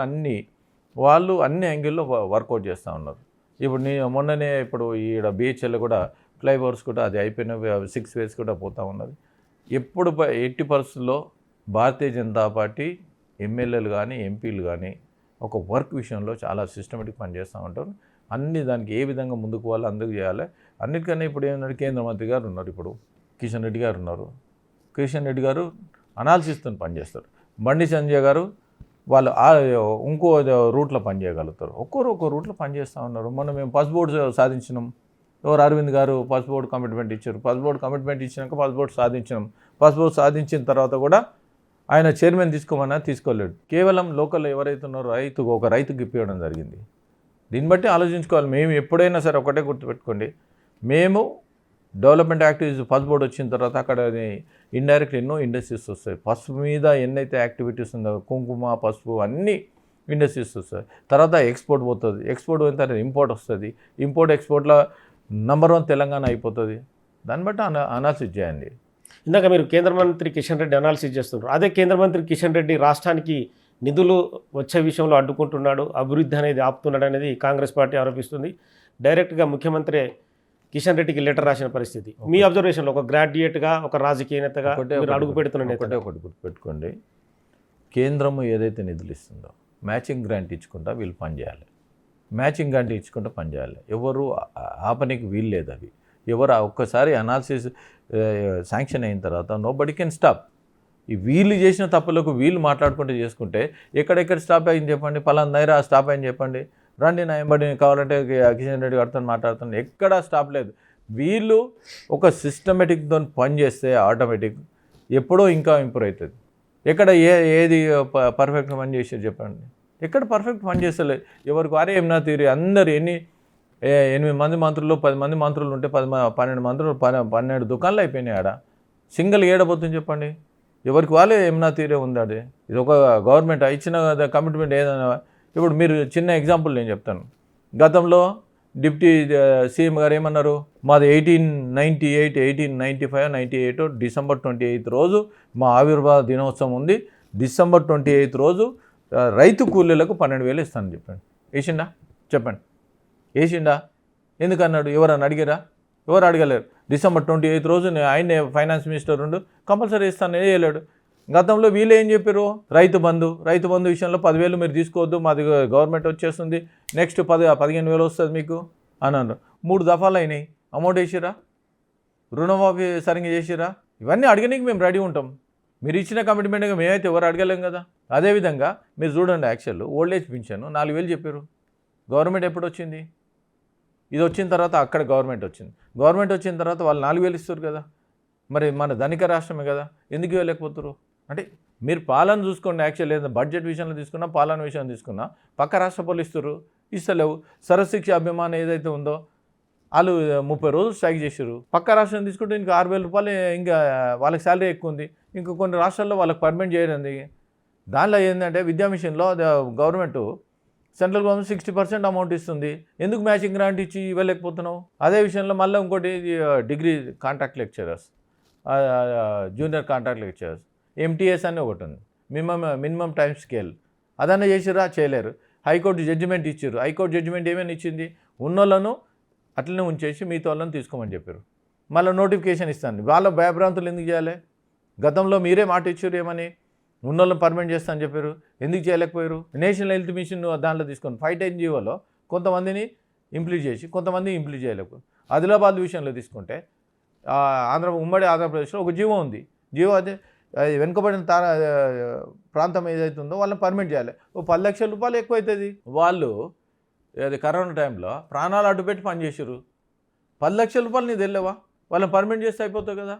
వాళ్ళు అన్ని యాంగిల్లో వర్కౌట్ చేస్తూ ఉన్నారు. ఇప్పుడు మొన్ననే ఇప్పుడు ఈడ బిహెచ్ఎల్ కూడా ఫ్లైఓవర్స్ కూడా అది అయిపోయిన 6 వేస్ కూడా పోతూ ఉన్నది. ఎప్పుడు 80%లో భారతీయ జనతా పార్టీ ఎమ్మెల్యేలు కానీ ఎంపీలు కానీ ఒక వర్క్ విషయంలో చాలా సిస్టమేటిక్ పనిచేస్తూ ఉంటారు. దానికి ఏ విధంగా ముందుకు వాళ్ళు అందరికీ చేయాలి. అన్నిటికన్నా ఇప్పుడు ఏంటంటే కేంద్ర మంత్రి గారు ఉన్నారు. ఇప్పుడు కిషన్ రెడ్డి గారు ఉన్నారు. కిషన్ రెడ్డి గారు అనాలిసిస్తో పనిచేస్తారు. బండి సంజయ్ గారు వాళ్ళు ఇంకో రూట్లో పనిచేయగలుగుతారు. ఒక్కో రూట్లో పనిచేస్తూ ఉన్నారు. మేము పస్ బోర్డు సాధించినాం. అరవింద్ గారు పస్ బోర్డు కమిట్మెంట్ ఇచ్చారు. పస్ బోర్డు కమిట్మెంట్ ఇచ్చినాక పస్ బోర్డు సాధించినాం. పస్ బోర్డు సాధించిన తర్వాత కూడా ఆయన చైర్మన్ తీసుకోమన్నా తీసుకోలేడు. కేవలం లోకల్లో ఎవరైతే ఉన్నారో రైతుకి ఇప్పించడం జరిగింది. దీన్ని బట్టి ఆలోచించుకోవాలి. మేము ఎప్పుడైనా సరే ఒకటే గుర్తుపెట్టుకోండి, మేము డెవలప్మెంట్ యాక్టివిటీస్ పస్ బోర్డు వచ్చిన తర్వాత అక్కడ ఇండైరెక్ట్ ఎన్నో ఇండస్ట్రీస్ వస్తాయి. పసుపు మీద ఎన్నైతే యాక్టివిటీస్ ఉందో కుంకుమ, పసుపు అన్నీ ఇండస్ట్రీస్ వస్తాయి. తర్వాత ఎక్స్పోర్ట్ పోతుంది. ఎక్స్పోర్ట్ పోయిన తర్వాత ఇంపోర్ట్ వస్తుంది. ఇంపోర్ట్ ఎక్స్పోర్ట్లో #1 తెలంగాణ అయిపోతుంది. దాన్ని బట్టి అనాలిసిస్ చేయండి. ఇందాక మీరు కేంద్ర మంత్రి కిషన్ రెడ్డి అనాలిసిస్ చేస్తున్నారు. అదే కేంద్ర మంత్రి కిషన్ రెడ్డి రాష్ట్రానికి నిధులు వచ్చే విషయంలో అడ్డుకుంటున్నాడు, అభివృద్ధి అనేది ఆపుతున్నాడు అనేది కాంగ్రెస్ పార్టీ ఆరోపిస్తుంది. డైరెక్ట్గా ముఖ్యమంత్రి కిషన్ రెడ్డికి లెటర్ రాసిన పరిస్థితి. మీ అబ్జర్వేషన్లో ఒక గ్రాడ్యుయేట్గా, ఒక రాజకీయ నేతగా అడుగు పెడుతున్న నేత ఒకటి గుర్తుపెట్టుకోండి, కేంద్రం ఏదైతే నిధులు ఇస్తుందో మ్యాచింగ్ గ్రాంట్ ఇచ్చుకుంటా వీళ్ళు పనిచేయాలి. మ్యాచింగ్ గ్రాంట్ ఇచ్చుకుంటా పనిచేయాలి. ఎవరు ఆపనికి వీలు లేదు. అవి ఎవరు ఒక్కసారి అనాలిసిస్ శాంక్షన్ అయిన తర్వాత నోబడీ కెన్ స్టాప్. ఈ వీళ్ళు చేసిన తప్పులకు వీళ్ళు మాట్లాడుకుంటూ చేసుకుంటే ఎక్కడెక్కడ స్టాప్ అయింది చెప్పండి, పలానా నైరా స్టాప్ అయింది చెప్పండి, రండి నా ఎంబడి కావాలంటే కిషన్ రెడ్డి గారితో మాట్లాడుతున్నాను, ఎక్కడా స్టాప్ లేదు. వీళ్ళు ఒక సిస్టమేటిక్తో పని చేస్తే ఆటోమేటిక్ ఎప్పుడో ఇంకా ఇంప్రూవ్ అవుతుంది. ఎక్కడ ఏది పర్ఫెక్ట్ పని చేసేది చెప్పండి, ఎక్కడ పర్ఫెక్ట్ పని చేస్తలేదు. ఎవరికి వారే ఏమన్నా తీరి అందరు 8 మంది మంత్రులు 10 మంది మంత్రులు ఉంటే 12 మంత్రులు 12 దుకాణాలు అయిపోయినాయి. ఆడ సింగిల్ ఏడబోతుంది చెప్పండి. ఎవరికి వాళ్ళే ఏమన్నా తీరే ఉంది. అది ఇది ఒక గవర్నమెంట్ ఇచ్చిన కమిట్మెంట్ ఏదైనా. ఇప్పుడు మీరు చిన్న ఎగ్జాంపుల్ నేను చెప్తాను. గతంలో డిప్యూటీ సీఎం గారు ఏమన్నారు, మాది 1898, 1895, 98 డిసెంబర్ 28 రోజు మా ఆవిర్భావ దినోత్సవం ఉంది. డిసెంబర్ 28 రోజు రైతు కూలీలకు 12,000 ఇస్తాను చెప్పండి. వేసిండా చెప్పండి, వేసిండా? ఎందుకన్నాడు? ఎవరన్నా అడిగారా? ఎవరు అడగలేరు. డిసెంబర్ 28 రోజు ఆయనే ఫైనాన్స్ మినిస్టర్ ఉండు కంపల్సరీ ఇస్తాను వేయలేడు. గతంలో వీళ్ళు ఏం చెప్పారు, రైతు బంధు విషయంలో 10,000 మీరు తీసుకోవద్దు, మాది గవర్నమెంట్ వచ్చేస్తుంది, నెక్స్ట్ 15,000 వస్తుంది మీకు అని అన్నారు. 3 దఫాలు అయినాయి, అమౌంట్ వేసిరా, రుణమాఫీ సరిగ్గా చేసిరా, ఇవన్నీ అడగడానికి మేము రెడీ ఉంటాం. మీరు ఇచ్చిన కమిట్మెంట్గా మేమైతే ఎవరు అడగలేం కదా. అదేవిధంగా మీరు చూడండి, యాక్చువల్ ఓల్డ్ ఏజ్ పింఛను 4,000 చెప్పారు. గవర్నమెంట్ ఎప్పుడు వచ్చింది? ఇది వచ్చిన తర్వాత అక్కడ గవర్నమెంట్ వచ్చిన తర్వాత వాళ్ళు 4,000 ఇస్తారు కదా. మరి మన ధనిక రాష్ట్రమే కదా, ఎందుకు ఇవ్వలేకపోతారు? అంటే మీరు పాలన చూసుకోండి. యాక్చువల్ లేదా బడ్జెట్ విషయంలో తీసుకున్నా, పాలన విషయంలో తీసుకున్నా, పక్క రాష్ట్ర వాళ్ళు ఇస్తలేవు. సర్వశిక్ష అభిమానం ఏదైతే ఉందో వాళ్ళు 30 రోజులు స్ట్రైక్ చేశారు. పక్క రాష్ట్రం తీసుకుంటే ఇంకా 6,000 రూపాయలు, ఇంకా వాళ్ళకి శాలరీ ఎక్కువ ఉంది. ఇంకా కొన్ని రాష్ట్రాల్లో వాళ్ళకి పర్మనెంట్ చేయరండి. దానిలో ఏంటంటే విద్యా మిషన్లో గవర్నమెంట్, సెంట్రల్ గవర్నమెంట్ 60% అమౌంట్ ఇస్తుంది. ఎందుకు మ్యాచింగ్ గ్రాంట్ ఇచ్చి ఇవ్వలేకపోతున్నావు? అదే విషయంలో మళ్ళీ ఇంకోటి degree contract lecturers, junior contract lecturers, MTS అని ఒకటి ఉంది, మినిమం టైం స్కేల్. అదన్నా చేసిరా? చేయలేరు. హైకోర్టు జడ్జిమెంట్ ఇచ్చారు. హైకోర్టు జడ్జిమెంట్ ఏమైనా ఇచ్చింది? ఉన్నోళ్ళను అట్లనే ఉంచేసి మిగతా వాళ్ళని తీసుకోమని చెప్పారు. మళ్ళీ నోటిఫికేషన్ ఇస్తాను. వాళ్ళ భయభ్రాంతులు ఎందుకు చేయాలి? గతంలో మీరే మాట ఇచ్చారు ఏమని, ఉన్నోళ్ళని పర్మనెంట్ చేస్తా అని చెప్పారు, ఎందుకు చేయలేకపోయారు? నేషనల్ హెల్త్ మిషన్ దాంట్లో తీసుకొని 510 జీవోలో కొంతమందిని ఇంప్లీట్ చేసి కొంతమంది ఇంప్లీట్ చేయలేకపోయారు. ఆదిలాబాద్ విషయంలో తీసుకుంటే ఉమ్మడి ఆంధ్రప్రదేశ్లో ఒక జీవో ఉంది. జీవో అదే వెనుకబడిన ప్రాంతం ఏదైతే ఉందో వాళ్ళని పర్మనెంట్ చేయాలి. 10 లక్షల రూపాయలు ఎక్కువ అవుతుంది. వాళ్ళు అది కరోనా టైంలో ప్రాణాలు అడ్డుపెట్టి పనిచేసారు. 10 లక్షల రూపాయలు నీకు తెలియవా? వాళ్ళని పర్మనెంట్ చేస్తే అయిపోతావు కదా.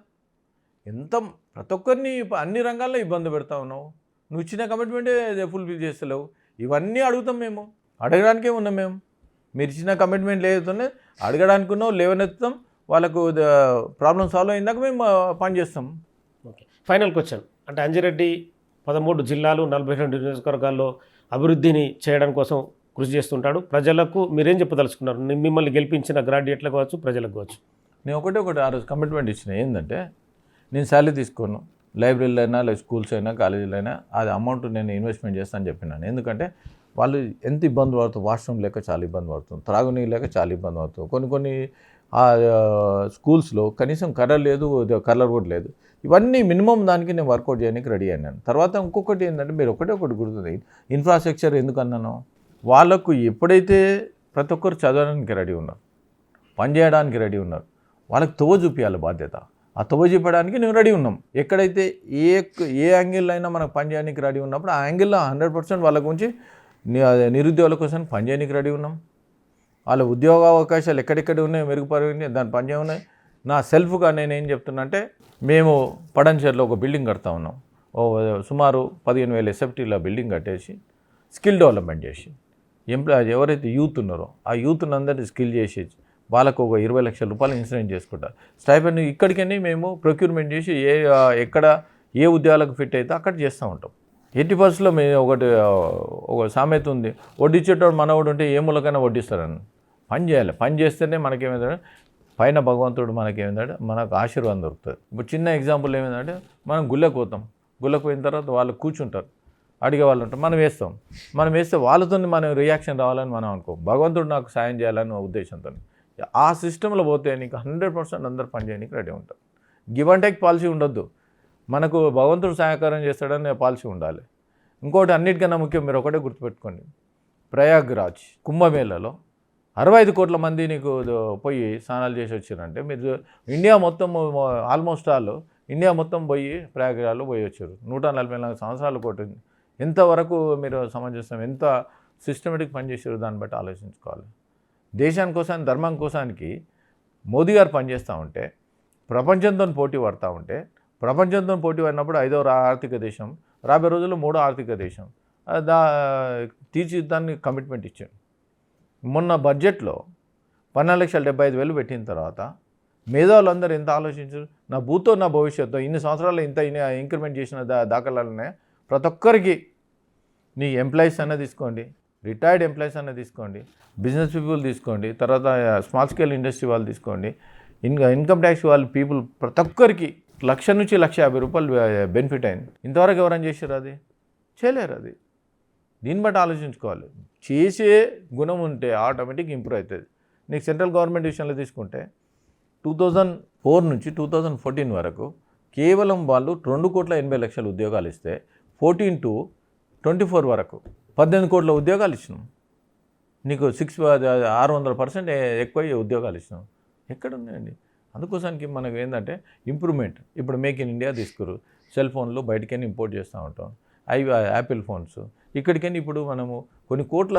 ఎంత ప్రతి ఒక్కరిని అన్ని రంగాల్లో ఇబ్బంది పెడతా ఉన్నావు. నువ్వు ఇచ్చిన కమిట్మెంటే ఫుల్ఫిల్ చేస్తలేవు. ఇవన్నీ అడుగుతాం, మేము అడగడానికే ఉన్నాం. మీరు ఇచ్చిన కమిట్మెంట్ లేదుతోనే అడగడానికి ఉన్నావు, లేవనెత్తుతాం. వాళ్ళకు ప్రాబ్లం సాల్వ్ అయిందాక మేము పని చేస్తాం. Okay, final question. అంటే అంజిరెడ్డి 13 జిల్లాలు 42 నియోజకవర్గాల్లో అభివృద్ధిని చేయడం కోసం కృషి చేస్తుంటాడు. ప్రజలకు మీరేం చెప్పదలుచుకున్నారు? మిమ్మల్ని గెలిపించిన గ్రాడ్యుయేట్లకు కావచ్చు, ప్రజలకు కావచ్చు. నేను ఒకటి ఆ రోజు కమిట్మెంట్ ఇచ్చిన ఏంటంటే, నేను శాలరీ తీసుకోను, లైబ్రరీలో అయినా లేదా స్కూల్స్ అయినా కాలేజీలో అయినా అది అమౌంట్ నేను ఇన్వెస్ట్మెంట్ చేస్తానని చెప్పినాను. ఎందుకంటే వాళ్ళు ఎంత ఇబ్బంది పడుతుంది, వాష్రూమ్ లేక చాలా ఇబ్బంది పడుతుంది, త్రాగునీరు లేక చాలా ఇబ్బంది పడుతుంది. కొన్ని స్కూల్స్లో కనీసం కలర్ కూడా లేదు. ఇవన్నీ మినిమం దానికి నేను వర్కౌట్ చేయడానికి రెడీ అయినాను. తర్వాత ఇంకొకటి ఏంటంటే, మీరు ఒకటి గుర్తుంది, ఇన్ఫ్రాస్ట్రక్చర్ ఎందుకు అన్నాను, వాళ్ళకు ఎప్పుడైతే ప్రతి ఒక్కరు చదవడానికి రెడీ ఉన్నారు, పని చేయడానికి రెడీ ఉన్నారు, వాళ్ళకి తోవ చూపించాలి బాధ్యత. ఆ తోవ చూపడానికి మేము రెడీ ఉన్నాం. ఎక్కడైతే ఏ యాంగిల్లో అయినా మనకు పని చేయడానికి రెడీ ఉన్నప్పుడు ఆ యాంగిల్లో 100% వాళ్ళ గురించి నిరుద్యోగుల కోసం పని చేయడానికి రెడీ ఉన్నాం. వాళ్ళ ఉద్యోగ అవకాశాలు ఎక్కడెక్కడ ఉన్నాయో మెరుగుపడి దాని పని ఉన్నాయి. నా సెల్ఫ్గా నేనేం చెప్తున్నా అంటే, మేము పడంచేరులో ఒక బిల్డింగ్ కడతా ఉన్నాం. సుమారు 15,000 ఎస్ఎఫ్టీల బిల్డింగ్ కట్టేసి స్కిల్ డెవలప్మెంట్ చేసి ఎవరైతే యూత్ ఉన్నారో ఆ యూత్ని అందరినీ స్కిల్ చేసి వాళ్ళకు ఒక 20 లక్షల రూపాయలు ఇన్సూరెన్స్ చేసుకుంటారు. స్టైపెండ్ ఇక్కడికని మేము ప్రొక్యూర్మెంట్ చేసి ఎక్కడ ఏ ఉద్యోగాలకు ఫిట్ అయితే అక్కడ చేస్తూ ఉంటాం. 80%లో మేము ఒక సామెత ఉంది, వడ్డించేటోడు మనవాడు ఉంటే ఏ మూలకైనా వడ్డిస్తారని. పని చేయాలి, పని చేస్తేనే మనకేమైందంటే పైన భగవంతుడు మనకేమైందంటే మనకు ఆశీర్వాదం దొరుకుతుంది. ఇప్పుడు చిన్న ఎగ్జాంపుల్ ఏమైందంటే, మనం గుళ్ళకు పోతాం, గుళ్ళకు పోయిన తర్వాత వాళ్ళు కూర్చుంటారు, అడిగే వాళ్ళు ఉంటారు, మనం వేస్తే వాళ్ళతో మనం రియాక్షన్ రావాలని మనం అనుకో, భగవంతుడు నాకు సాయం చేయాలని ఉద్దేశంతో ఆ సిస్టంలో పోతే నీకు 100% అందరు పని చేయడానికి రెడీ ఉంటారు. గివ్ అండ్ టేక్ పాలసీ ఉండొద్దు, మనకు భగవంతుడు సహాయకారం చేస్తాడని పాలసీ ఉండాలి. ఇంకోటి అన్నిటికన్నా ముఖ్యం, మీరు ఒకటే గుర్తుపెట్టుకోండి, ప్రయాగ్రాజ్ కుంభమేళలో 65 కోట్ల మంది నీకు పోయి స్నానాలు చేసి వచ్చారంటే, మీరు ఇండియా మొత్తం ఆల్మోస్ట్ ఇండియా మొత్తం పోయి ప్రయాగ్రాజ్లో పోయి వచ్చారు. 144 సంవత్సరాలు కొట్టింది. ఎంతవరకు మీరు సమంజసం, ఎంత సిస్టమేటిక్ పనిచేసారు దాన్ని బట్టి ఆలోచించుకోవాలి. దేశాని కోసం, ధర్మం కోసానికి మోదీ గారు పనిచేస్తూ ఉంటే, ప్రపంచంతో పోటీ పడుతూ ఉంటే, ప్రపంచంతో పోటీ పడినప్పుడు 5వ ఆర్థిక దేశం, రాబోయే రోజుల్లో 3వ ఆర్థిక దేశం తీర్చిదిద్దాన్ని కమిట్మెంట్ ఇచ్చాను. మొన్న బడ్జెట్లో 12,75,000 పెట్టిన తర్వాత మేధావులందరూ ఎంత ఆలోచించారు, నా భూతో నా భవిష్యత్తు, ఇన్ని సంవత్సరాలు ఇంత ఇంక్రిమెంట్ చేసిన దాఖలాలనే ప్రతి ఒక్కరికి, నీ ఎంప్లాయీస్ అన్న తీసుకోండి, రిటైర్డ్ ఎంప్లాయీస్ అన్న తీసుకోండి, బిజినెస్ పీపుల్ తీసుకోండి, తర్వాత స్మాల్ స్కేల్ ఇండస్ట్రీ వాళ్ళు తీసుకోండి, ఇన్కమ్ ట్యాక్స్ వాళ్ళు పీపుల్, ప్రతి ఒక్కరికి 1,00,000 నుంచి 1,50,000 రూపాయలు బెనిఫిట్ అయింది. ఇంతవరకు ఎవరైనా చేశారు? అది చేయలేరు. అది దీన్ని బట్టి ఆలోచించుకోవాలి. చేసే గుణం ఉంటే ఆటోమేటిక్ ఇంప్రూవ్ అవుతుంది. నీకు సెంట్రల్ గవర్నమెంట్ విషయంలో తీసుకుంటే 2004 నుంచి 2014 వరకు కేవలం వాళ్ళు 2,80,00,000 ఉద్యోగాలు ఇస్తే 14 to 24 వరకు 18 కోట్ల ఉద్యోగాలు ఇచ్చినాం. నీకు 600% ఎక్కువ ఉద్యోగాలు ఇచ్చినాం. ఎక్కడ ఉన్నాయండి? అందుకోసానికి మనకు ఏంటంటే ఇంప్రూవ్మెంట్. ఇప్పుడు మేక్ ఇన్ ఇండియా తీసుకురు, సెల్ ఫోన్లు బయటకైనా ఇంపోర్ట్ చేస్తూ ఉంటాం, అవి యాపిల్ ఫోన్స్ ఇక్కడికైనా ఇప్పుడు మనము కొన్ని కోట్ల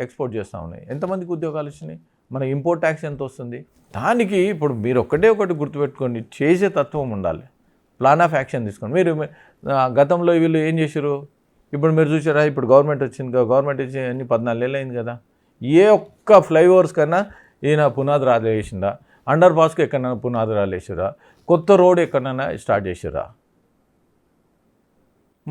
ఎక్స్పోర్ట్ చేస్తూ ఉన్నాయి. ఎంతమందికి ఉద్యోగాలు వచ్చినాయి? మన ఇంపోర్ట్ ట్యాక్స్ ఎంత వస్తుంది? దానికి ఇప్పుడు మీరు ఒకటి గుర్తుపెట్టుకోండి, చేసే తత్వం ఉండాలి, ప్లాన్ ఆఫ్ యాక్షన్ తీసుకోండి. మీరు గతంలో వీళ్ళు ఏం చేశారు? ఇప్పుడు మీరు చూసారా, ఇప్పుడు గవర్నమెంట్ వచ్చింది, గవర్నమెంట్ వచ్చి అన్ని 14 ఏళ్ళు అయింది కదా, ఏ ఒక్క ఫ్లైఓవర్స్ కన్నా ఈయన పునాది రాళ్ళు వేసిందా? అండర్ పాస్కి ఎక్కడైనా పునాది రాళ్ళు వేసారా? కొత్త రోడ్ ఎక్కడైనా స్టార్ట్ చేసారా?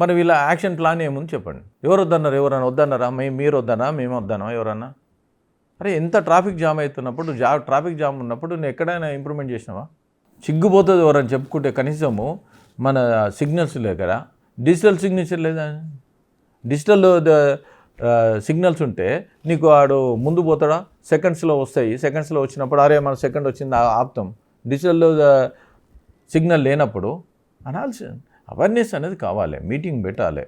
మరి వీళ్ళ యాక్షన్ ప్లాన్ ఏముంది చెప్పండి. ఎవరు వద్దన్నారు? ఎవరన్నా వద్దన్నారా? మీరు వద్దనా? మేము వద్దనా? ఎవరన్నా? అరే ఎంత ట్రాఫిక్ జామ్ అవుతున్నప్పుడు, ట్రాఫిక్ జామ్ ఉన్నప్పుడు నువ్వు ఎక్కడైనా ఇంప్రూవ్మెంట్ చేసినావా? సిగ్గుపోతుంది ఎవరని చెప్పుకుంటే కనీసము మన సిగ్నల్స్ దగ్గర డిజిటల్ సిగ్నేచర్ లేదా? డిజిటల్ సిగ్నల్స్ ఉంటే నీకు వాడు ముందు పోతాడా? సెకండ్స్లో వస్తాయి. సెకండ్స్లో వచ్చినప్పుడు అరే మన సెకండ్ వచ్చింది ఆపుతాం. డిజిటల్ సిగ్నల్ లేనప్పుడు అనాల్సి అవేర్నెస్ అనేది కావాలి. మీటింగ్ పెట్టాలి,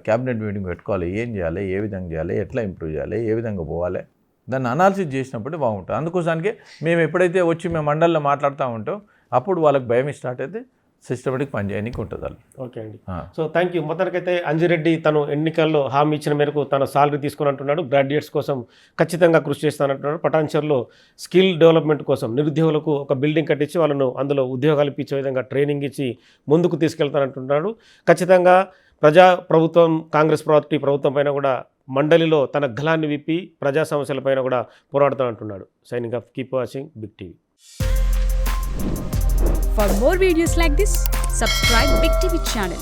క్యాబినెట్ మీటింగ్ పెట్టుకోవాలి. ఏం చేయాలి, ఏ విధంగా చేయాలి, ఎట్లా ఇంప్రూవ్ చేయాలి, ఏ విధంగా పోవాలి, దాన్ని అనాలిసిస్ చేసినప్పుడు బాగుంటుంది. అందుకోసానికి మేము ఎప్పుడైతే వచ్చి మేము మండలిలో మాట్లాడుతూ ఉంటాం అప్పుడు వాళ్ళకి భయం స్టార్ట్ అయితే సిస్టమేటిక్ పని చేయడానికి ఉంటుంది వాళ్ళు. ఓకే అండి. So thank you. మొత్తానికైతే అంజిరెడ్డి తను ఎన్నికల్లో హామీ ఇచ్చిన మేరకు తన సాలరీ తీసుకుని అంటున్నాడు. గ్రాడ్యుయేట్స్ కోసం ఖచ్చితంగా కృషి చేస్తానంటున్నాడు. పటాన్చెరులో స్కిల్ డెవలప్మెంట్ కోసం నిరుద్యోగులకు ఒక బిల్డింగ్ కట్టించి వాళ్ళను అందులో ఉద్యోగాలు ఇప్పించే విధంగా ట్రైనింగ్ ఇచ్చి ముందుకు తీసుకెళ్తానంటున్నాడు. ఖచ్చితంగా ప్రభుత్వం కాంగ్రెస్ పార్టీ ప్రభుత్వం పైన కూడా మండలిలో తన గళాన్ని విప్పి ప్రజా సమస్యలపైన కూడా పోరాడుతానంటున్నాడు. Signing off, keep watching Big TV. For more videos like this, subscribe Big TV channel.